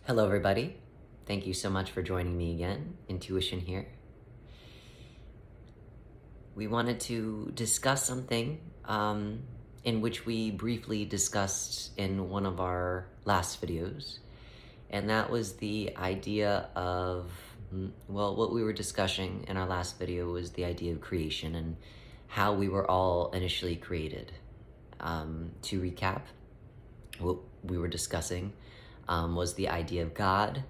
Hello, everybody. Thank you so much for joining me again. Intuition here. We wanted to discuss something in which we briefly discussed in one of our last videos, and that was the idea of, well, what we were discussing in our last video was the idea of creation and how we were all initially created. To recap, what we were discussing was the idea of God.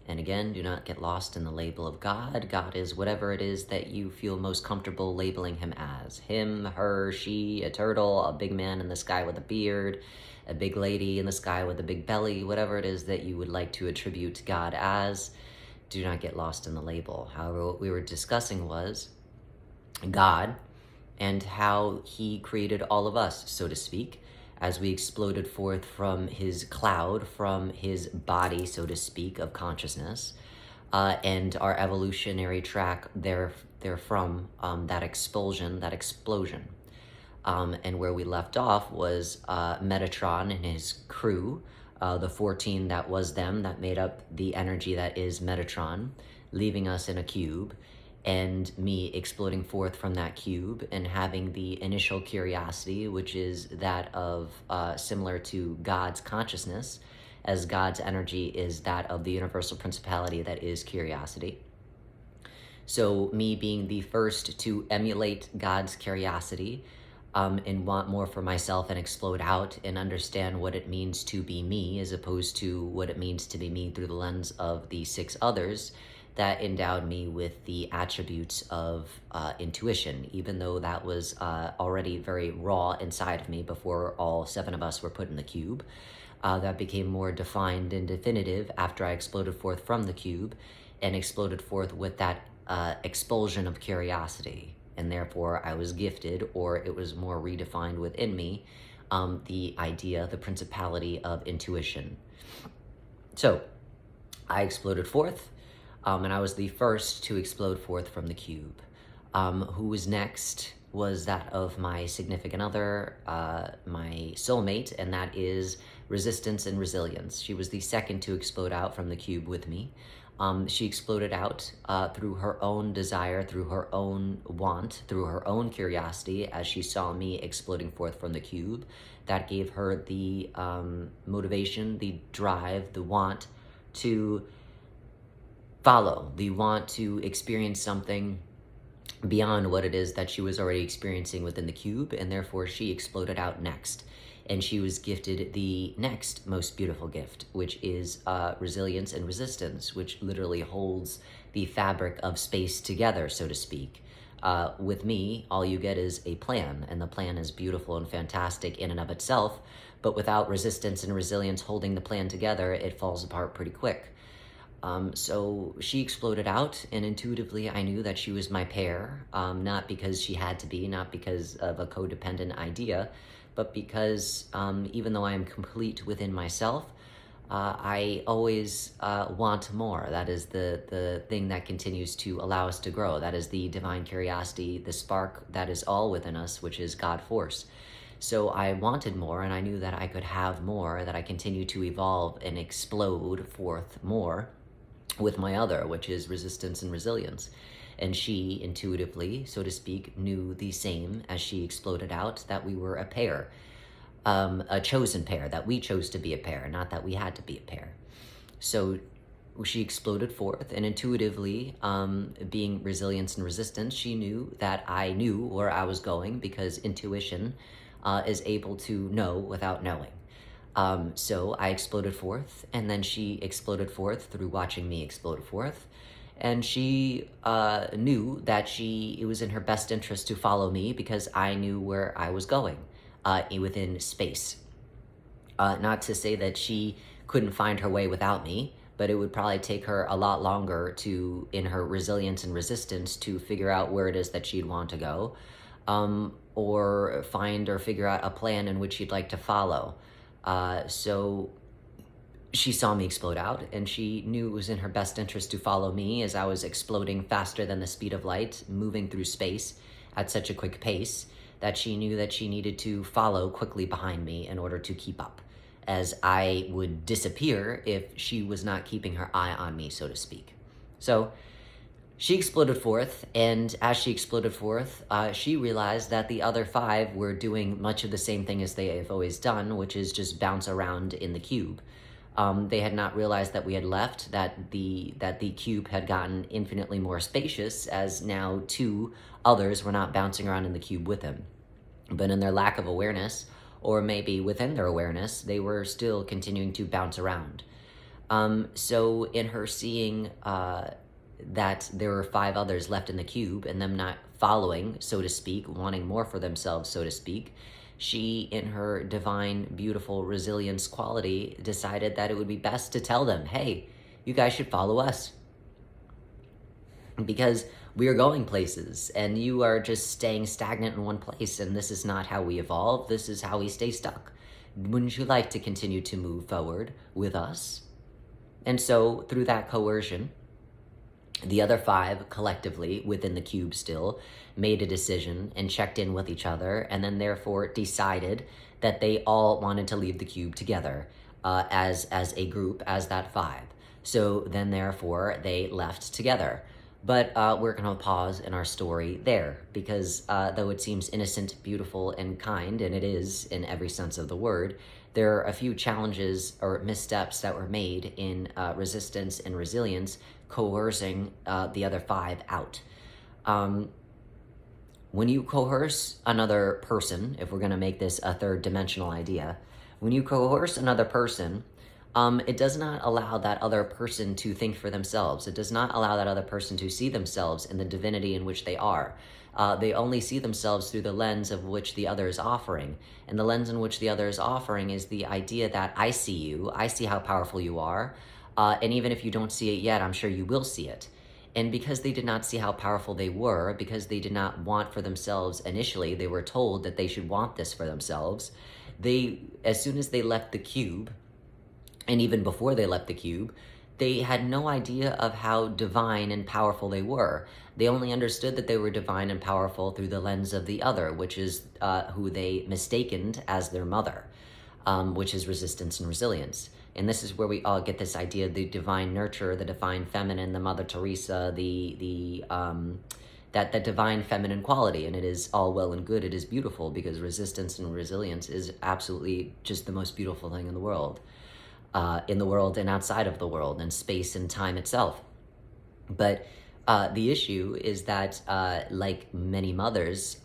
And again, do not get lost in the label of God. God is whatever it is that you feel most comfortable labeling him as. Him, her, she, a turtle, a big man in the sky with a beard, a big lady in the sky with a big belly, whatever it is that you would like to attribute God as. Do not get lost in the label. However, what we were discussing was God and how he created all of us, so to speak, as we exploded forth from his cloud, from his body, so to speak, of consciousness, and our evolutionary track therefrom, that expulsion, that explosion. And where we left off was Metatron and his crew, the 14 that was them, that made up the energy that is Metatron, leaving us in a cube, and me exploding forth from that cube and having the initial curiosity, which is that of similar to God's consciousness, as God's energy is that of the universal principality that is curiosity. So me being the first to emulate God's curiosity, and want more for myself and explode out and understand what it means to be me as opposed to what it means to be me through the lens of the 6 others, that endowed me with the attributes of intuition, even though that was already very raw inside of me before all 7 of us were put in the cube. That became more defined and definitive after I exploded forth from the cube and exploded forth with that expulsion of curiosity. And therefore I was gifted, or it was more redefined within me, the idea, the principality of intuition. So I exploded forth, and I was the first to explode forth from the cube. Who was next was that of my significant other, my soulmate, and that is Resistance and Resilience. She was the second to explode out from the cube with me. She exploded out through her own desire, through her own want, through her own curiosity, as she saw me exploding forth from the cube. That gave her the motivation, the drive, the want to follow, the want to experience something beyond what it is that she was already experiencing within the cube, and therefore she exploded out next. And she was gifted the next most beautiful gift, which is resilience and resistance, which literally holds the fabric of space together, so to speak. With me, all you get is a plan, and the plan is beautiful and fantastic in and of itself, but without resistance and resilience holding the plan together, it falls apart pretty quick. So she exploded out, and intuitively I knew that she was my pair, not because she had to be, not because of a codependent idea, but because even though I am complete within myself, I always want more. That is the thing that continues to allow us to grow. That is the divine curiosity, the spark that is all within us, which is God force. So I wanted more, and I knew that I could have more, that I continue to evolve and explode forth more with my other, which is Resistance and Resilience. And she intuitively, so to speak, knew the same as she exploded out, that we were a pair, a chosen pair, that we chose to be a pair, not that we had to be a pair. So she exploded forth, and intuitively, being resilience and resistance, she knew that I knew where I was going, because intuition is able to know without knowing. So I exploded forth, and then she exploded forth through watching me explode forth. And she knew that it was in her best interest to follow me, because I knew where I was going within space. Not to say that she couldn't find her way without me, but it would probably take her a lot longer in her resilience and resistance, to figure out where it is that she'd want to go, or find or figure out a plan in which she'd like to follow. So she saw me explode out, and she knew it was in her best interest to follow me, as I was exploding faster than the speed of light, moving through space at such a quick pace, that she knew that she needed to follow quickly behind me in order to keep up. as I would disappear if she was not keeping her eye on me, so to speak. So she exploded forth, and as she exploded forth, she realized that the other 5 were doing much of the same thing as they have always done, which is just bounce around in the cube. They had not realized that we had left, that the cube had gotten infinitely more spacious, as now 2 others were not bouncing around in the cube with him. But in their lack of awareness, or maybe within their awareness, they were still continuing to bounce around. So in her seeing that there were 5 others left in the cube, and them not following, so to speak, wanting more for themselves, so to speak, she, in her divine, beautiful resilience quality, decided that it would be best to tell them, hey, you guys should follow us. Because we are going places, and you are just staying stagnant in one place, and this is not how we evolve, this is how we stay stuck. Wouldn't you like to continue to move forward with us? And so, through that coercion, the other 5 collectively within the cube still made a decision and checked in with each other, and then therefore decided that they all wanted to leave the cube together as a group, as that 5. So then therefore they left together. But we're going to pause in our story there, because though it seems innocent, beautiful, and kind, and it is in every sense of the word, there are a few challenges or missteps that were made in resistance and resilience, coercing the other 5 out. When you coerce another person, if we're going to make this a third dimensional idea, when you coerce another person, it does not allow that other person to think for themselves. It does not allow that other person to see themselves in the divinity in which they are. They only see themselves through the lens of which the other is offering. And the lens in which the other is offering is the idea that I see you, I see how powerful you are, and even if you don't see it yet, I'm sure you will see it. And because they did not see how powerful they were, because they did not want for themselves initially, they were told that they should want this for themselves, as soon as they left the cube, and even before they left the cube, they had no idea of how divine and powerful they were. They only understood that they were divine and powerful through the lens of the other, which is who they mistakened as their mother, which is resistance and resilience. And this is where we all get this idea of the divine nurture, the divine feminine, the Mother Teresa, that divine feminine quality. And it is all well and good. It is beautiful, because resistance and resilience is absolutely just the most beautiful thing in the world and outside of the world, and space and time itself. But the issue is that, like many mothers,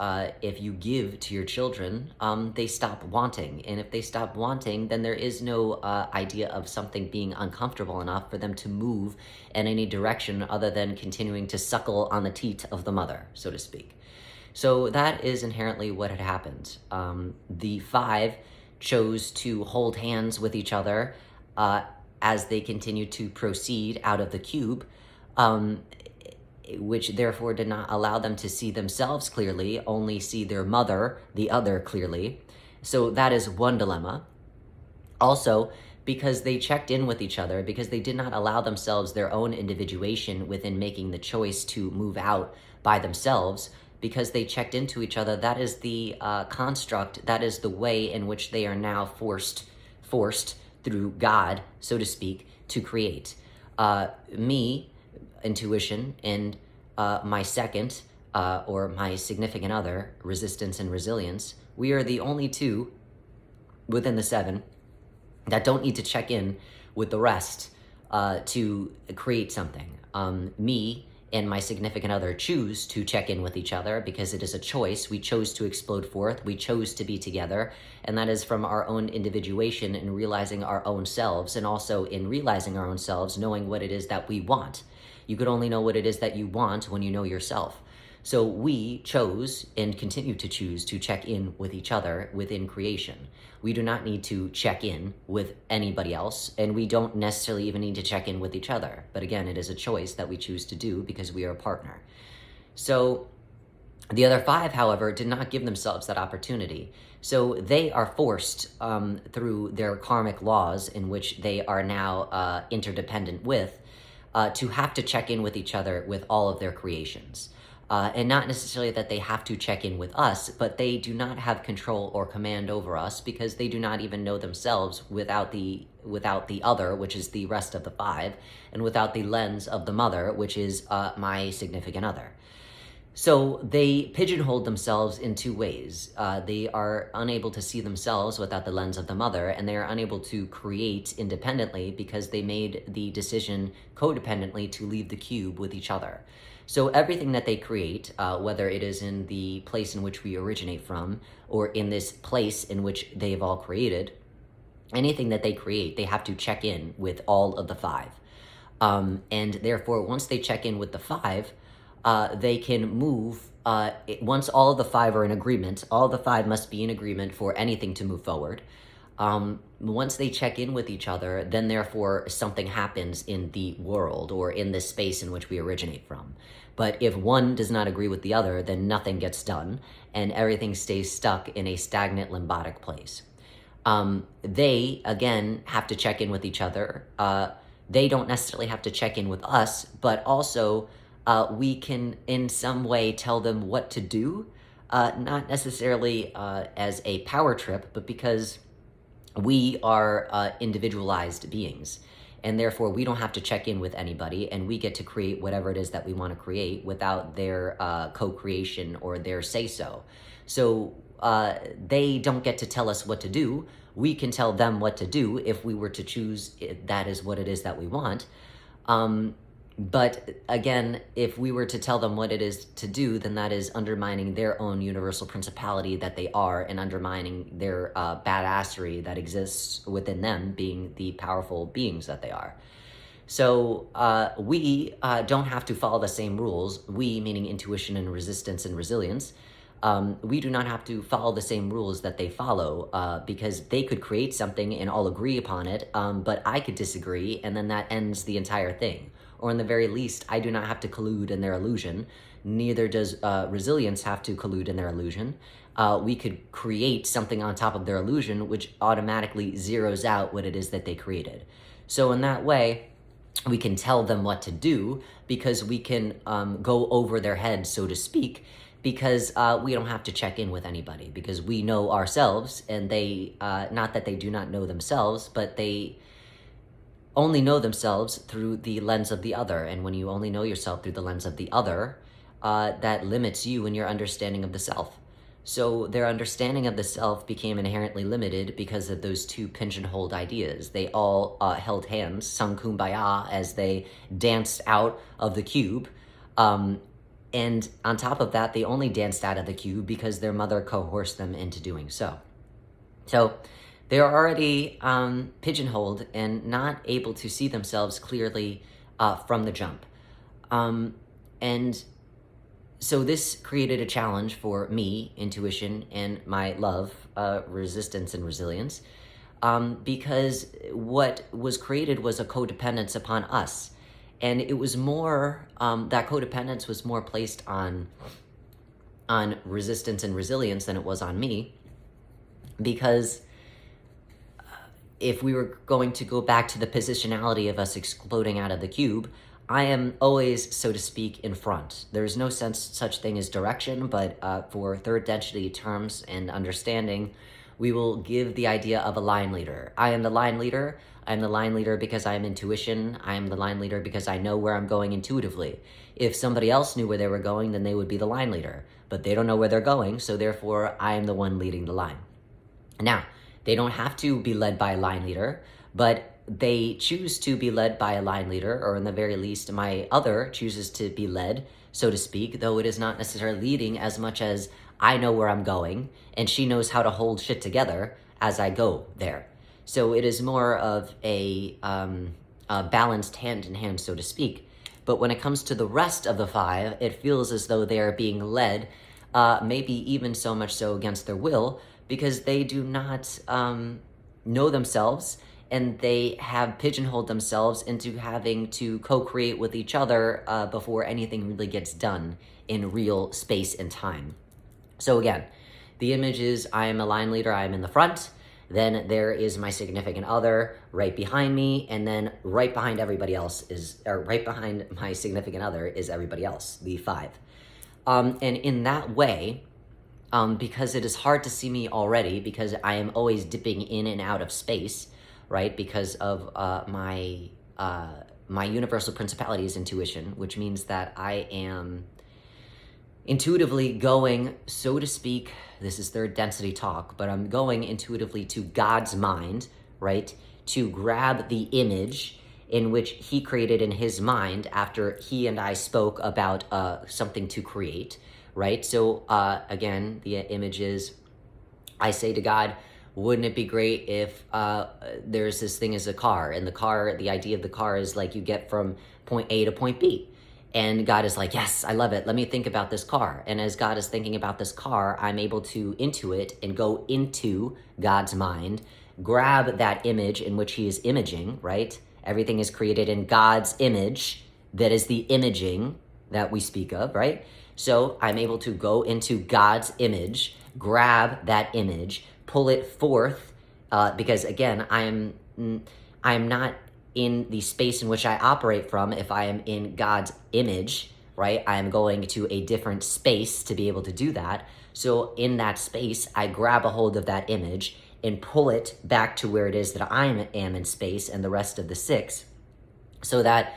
if you give to your children, they stop wanting. And if they stop wanting, then there is no idea of something being uncomfortable enough for them to move in any direction other than continuing to suckle on the teat of the mother, so to speak. So that is inherently what had happened. The 5 chose to hold hands with each other as they continued to proceed out of the cube, which therefore did not allow them to see themselves clearly, only see their mother, the other, clearly. So that is one dilemma. Also, because they checked in with each other, because they did not allow themselves their own individuation within making the choice to move out by themselves, because they checked into each other, that is the construct, that is the way in which they are now forced through God, so to speak, to create. Me, intuition, and my second, or my significant other, resistance and resilience, we are the only 2 within the 7 that don't need to check in with the rest to create something. Me and my significant other choose to check in with each other because it is a choice. We chose to explode forth. We chose to be together. And that is from our own individuation and realizing our own selves, and also in realizing our own selves, knowing what it is that we want. You could only know what it is that you want when you know yourself. So we chose and continue to choose to check in with each other within creation. We do not need to check in with anybody else, and we don't necessarily even need to check in with each other. But again, it is a choice that we choose to do because we are a partner. So the other 5, however, did not give themselves that opportunity. So they are forced through their karmic laws, in which they are now interdependent with, to have to check in with each other with all of their creations. And not necessarily that they have to check in with us, but they do not have control or command over us because they do not even know themselves without the other, which is the rest of the five, and without the lens of the mother, which is my significant other. So they pigeonholed themselves in two ways. They are unable to see themselves without the lens of the mother, and they are unable to create independently because they made the decision codependently to leave the cube with each other. So everything that they create, whether it is in the place in which we originate from, or in this place in which they've all created, anything that they create, they have to check in with all of the five. And therefore, once they check in with the five, they can move, once all of the five are in agreement, all of the five must be in agreement for anything to move forward. Once they check in with each other, then therefore something happens in the world or in the space in which we originate from. But if one does not agree with the other, then nothing gets done and everything stays stuck in a stagnant limbotic place. They, again, have to check in with each other. They don't necessarily have to check in with us, but also we can in some way tell them what to do, not necessarily as a power trip, but because we are individualized beings. And therefore, we don't have to check in with anybody, and we get to create whatever it is that we want to create without their co-creation or their say-so. So they don't get to tell us what to do. We can tell them what to do if we were to choose that is what it is that we want. But again, if we were to tell them what it is to do, then that is undermining their own universal principality that they are and undermining their badassery that exists within them, being the powerful beings that they are. So we don't have to follow the same rules. We, meaning intuition and resistance and resilience, we do not have to follow the same rules that they follow because they could create something and all agree upon it, but I could disagree, and then that ends the entire thing. Or in the very least, I do not have to collude in their illusion. Neither does resilience have to collude in their illusion. We could create something on top of their illusion, which automatically zeroes out what it is that they created. So in that way, we can tell them what to do because we can go over their heads, so to speak, because we don't have to check in with anybody because we know ourselves, and they, not that they do not know themselves, but they only know themselves through the lens of the other. And when you only know yourself through the lens of the other, that limits you in your understanding of the self. So their understanding of the self became inherently limited because of those two pigeonholed ideas. They all held hands, sung Kumbaya as they danced out of the cube. And on top of that, they only danced out of the cube because their mother coerced them into doing so. So they're already pigeonholed and not able to see themselves clearly from the jump. And so this created a challenge for me, intuition, and my love, resistance and resilience, because what was created was a codependence upon us. And it was more, that codependence was more placed on resistance and resilience than it was on me, because if we were going to go back to the positionality of us exploding out of the cube, I am always, so to speak, in front. There's no such thing as direction, but for third density terms and understanding, we will give the idea of a line leader. I am the line leader. I'm the line leader because I am intuition. I am the line leader because I know where I'm going intuitively. If somebody else knew where they were going, then they would be the line leader. But they don't know where they're going, so therefore I am the one leading the line. Now, they don't have to be led by a line leader, but they choose to be led by a line leader, or in the very least, my other chooses to be led, so to speak, though it is not necessarily leading as much as I know where I'm going, and she knows how to hold shit together as I go there. So it is more of a balanced hand-in-hand, so to speak. But when it comes to the rest of the five, it feels as though they are being led, maybe even so much so against their will, because they do not know themselves, and they have pigeonholed themselves into having to co-create with each other before anything really gets done in real space and time. So again, the image is I am a line leader, I am in the front, then there is my significant other right behind me, and then right behind everybody else is, or right behind my significant other is everybody else, the five. And in that way, because it is hard to see me already, because I am always dipping in and out of space, right? Because of my universal principality is intuition, which means that I am intuitively going, so to speak, this is third density talk, but I'm going intuitively to God's mind, right? To grab the image in which he created in his mind after he and I spoke about something to create, right? So again, the image is, I say to God, wouldn't it be great if there's this thing as a car, and the car, the idea of the car is like you get from point A to point B. And God is like, yes, I love it. Let me think about this car. And as God is thinking about this car, I'm able to intuit and go into God's mind, grab that image in which he is imaging, right? Everything is created in God's image. That is the imaging that we speak of, right? So I'm able to go into God's image, grab that image, pull it forth, because again, I'm not in the space in which I operate from. If I am in God's image, right, I am going to a different space to be able to do that. So in that space, I grab a hold of that image and pull it back to where it is that I am in space and the rest of the six, so that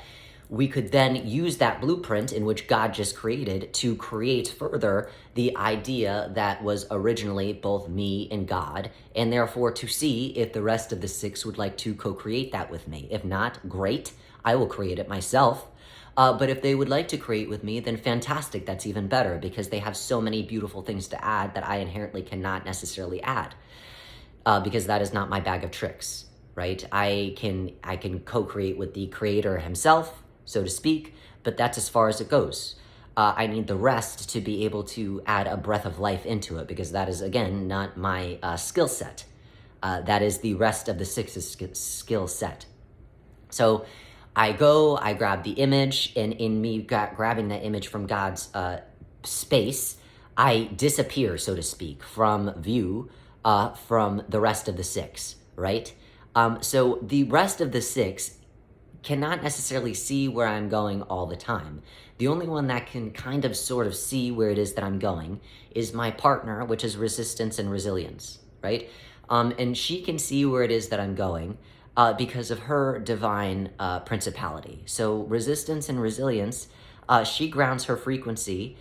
we could then use that blueprint in which God just created to create further the idea that was originally both me and God, and therefore to see if the rest of the six would like to co-create that with me. If not, great, I will create it myself. But if they would like to create with me, then fantastic, that's even better, because they have so many beautiful things to add that I inherently cannot necessarily add, because that is not my bag of tricks, right? I can co-create with the creator himself, so to speak, but that's as far as it goes. I need the rest to be able to add a breath of life into it, because that is, again, not my skill set. That is the rest of the six's skill set. So I grab the image, and in me grabbing that image from God's space, I disappear, so to speak, from view from the rest of the six, right? So the rest of the six cannot necessarily see where I'm going all the time. The only one that can kind of sort of see where it is that I'm going is my partner, which is resistance and resilience, right? And she can see where it is that I'm going because of her divine principality. So resistance and resilience, she grounds her frequency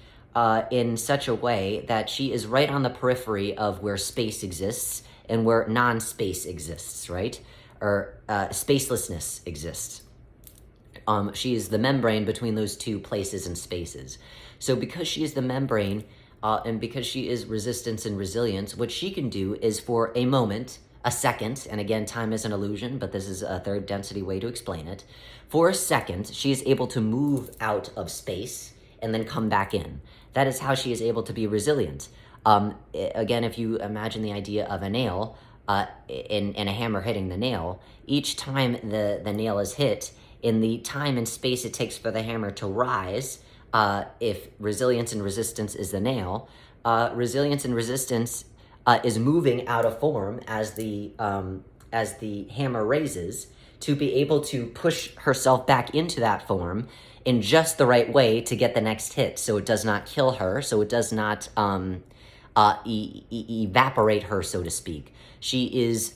in such a way that she is right on the periphery of where space exists and where non-space exists, right? Or spacelessness exists. She is the membrane between those two places and spaces. So because she is the membrane, and because she is resistance and resilience, what she can do is for a moment, a second, and again, time is an illusion, but this is a third density way to explain it. For a second, she is able to move out of space and then come back in. That is how she is able to be resilient. Again, if you imagine the idea of a nail, and a hammer hitting the nail, each time the nail is hit, in the time and space it takes for the hammer to rise, if resilience and resistance is the nail, resilience and resistance is moving out of form as the hammer raises, to be able to push herself back into that form in just the right way to get the next hit, so it does not kill her, so it does not evaporate her, so to speak. She is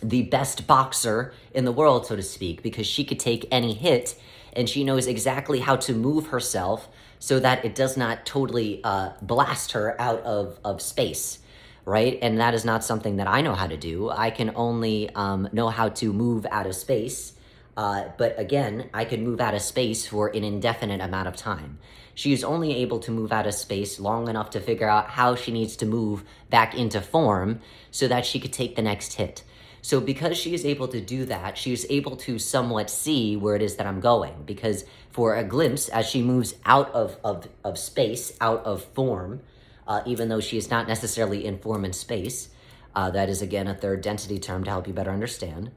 the best boxer in the world, so to speak, because she could take any hit, and she knows exactly how to move herself so that it does not totally blast her out of space, right? And that is not something that I know how to do. I can only know how to move out of space, but again, I can move out of space for an indefinite amount of time. She is only able to move out of space long enough to figure out how she needs to move back into form so that she could take the next hit. So because she is able to do that, she is able to somewhat see where it is that I'm going, because for a glimpse, as she moves out of space, out of form, even though she is not necessarily in form and space, that is, again, a third density term to help you better understand,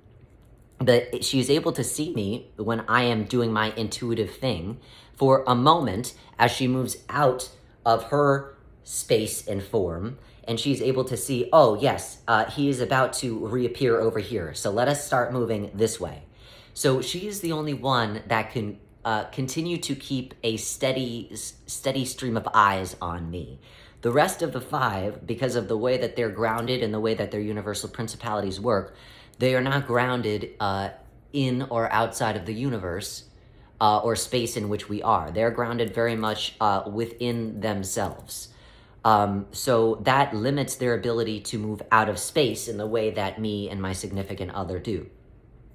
but she is able to see me when I am doing my intuitive thing for a moment as she moves out of her space and form, and she's able to see, oh, yes, he is about to reappear over here, so let us start moving this way. So she is the only one that can continue to keep a steady stream of eyes on me. The rest of the five, because of the way that they're grounded and the way that their universal principalities work, they are not grounded in or outside of the universe or space in which we are. They're grounded very much within themselves. So that limits their ability to move out of space in the way that me and my significant other do.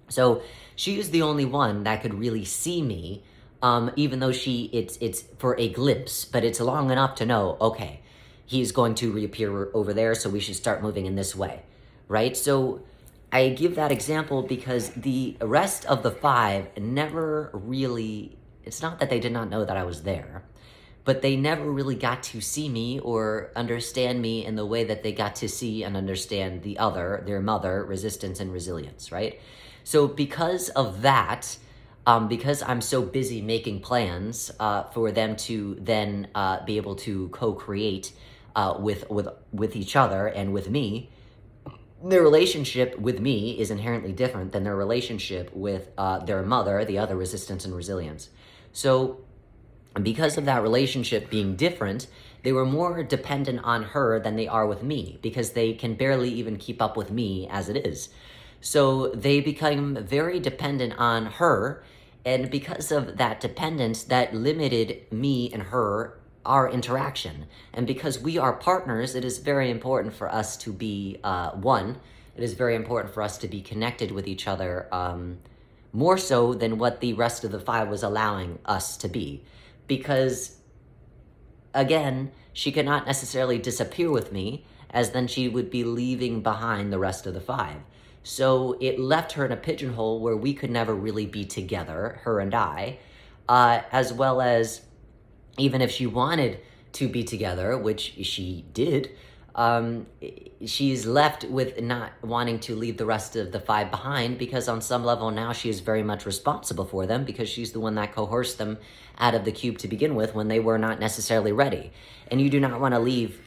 So she is the only one that could really see me, even though it's for a glimpse, but it's long enough to know, okay, he's going to reappear over there, so we should start moving in this way, right? So I give that example because the rest of the five never really, it's not that they did not know that I was there, but they never really got to see me or understand me in the way that they got to see and understand the other, their mother, resistance and resilience, right? So because of that, because I'm so busy making plans for them to then be able to co-create with each other and with me, their relationship with me is inherently different than their relationship with their mother, the other, resistance and resilience. So because of that relationship being different, they were more dependent on her than they are with me, because they can barely even keep up with me as it is. So they become very dependent on her, and because of that dependence, that limited me and her, our interaction. And because we are partners, it is very important for us to be one. It is very important for us to be connected with each other, more so than what the rest of the five was allowing us to be. Because, again, she could not necessarily disappear with me, as then she would be leaving behind the rest of the five. So it left her in a pigeonhole where we could never really be together, her and I, as well as even if she wanted to be together, which she did, she's left with not wanting to leave the rest of the five behind, because on some level now she is very much responsible for them, because she's the one that coerced them out of the cube to begin with when they were not necessarily ready. And you do not want to leave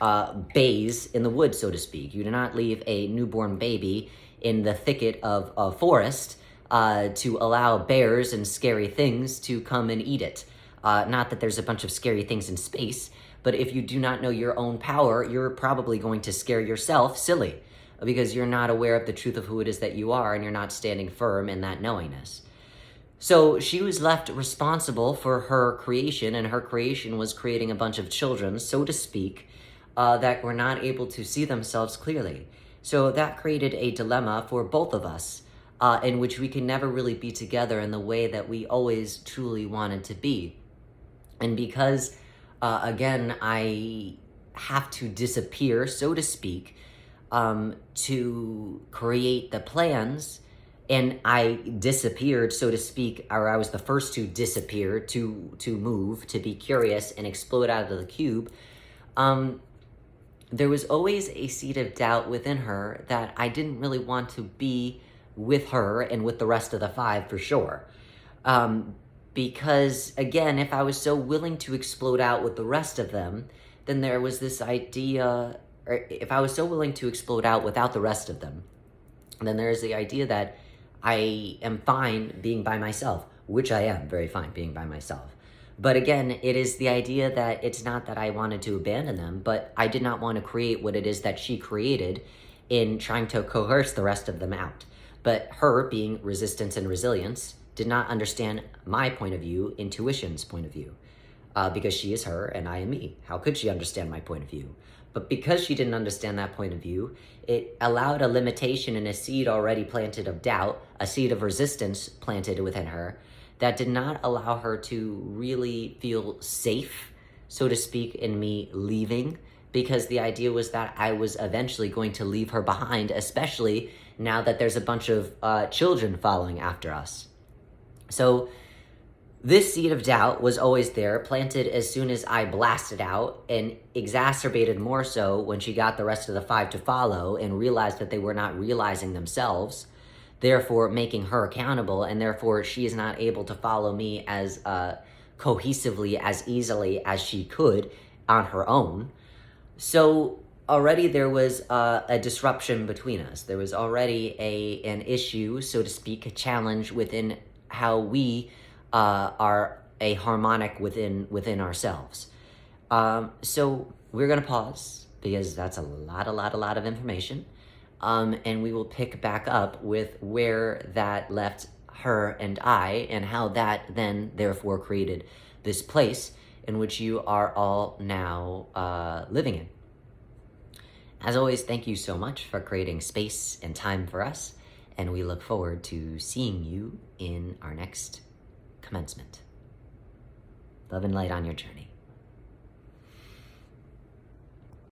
bays in the woods, so to speak. You do not leave a newborn baby in the thicket of a forest to allow bears and scary things to come and eat it. Not that there's a bunch of scary things in space, but if you do not know your own power, you're probably going to scare yourself silly, because you're not aware of the truth of who it is that you are, and you're not standing firm in that knowingness. So she was left responsible for her creation, and her creation was creating a bunch of children, so to speak, that were not able to see themselves clearly. So that created a dilemma for both of us, in which we can never really be together in the way that we always truly wanted to be. And because, again, I have to disappear, so to speak, to create the plans, and I disappeared, so to speak, or I was the first to disappear, to move, to be curious and explode out of the cube, there was always a seed of doubt within her that I didn't really want to be with her and with the rest of the five for sure. Because, again, if I was so willing to explode out with the rest of them, then there was this idea, or if I was so willing to explode out without the rest of them, then there's the idea that I am fine being by myself, which I am very fine being by myself. But again, it is the idea that it's not that I wanted to abandon them, but I did not want to create what it is that she created in trying to coerce the rest of them out. But her, being resistance and resilience, did not understand my point of view, intuition's point of view, because she is her and I am me. How could she understand my point of view? But because she didn't understand that point of view, it allowed a limitation and a seed already planted of doubt, a seed of resistance planted within her, that did not allow her to really feel safe, so to speak, in me leaving, because the idea was that I was eventually going to leave her behind, especially now that there's a bunch of children following after us. So this seed of doubt was always there, planted as soon as I blasted out, and exacerbated more so when she got the rest of the five to follow and realized that they were not realizing themselves, therefore making her accountable, and therefore she is not able to follow me as cohesively, as easily as she could on her own. So already there was a disruption between us. There was already an issue, so to speak, a challenge within how we are a harmonic within ourselves. So we're gonna pause because that's a lot of information. And we will pick back up with where that left her and I, and how that then therefore created this place in which you are all now living in. As always, thank you so much for creating space and time for us, and we look forward to seeing you in our next commencement. Love and light on your journey.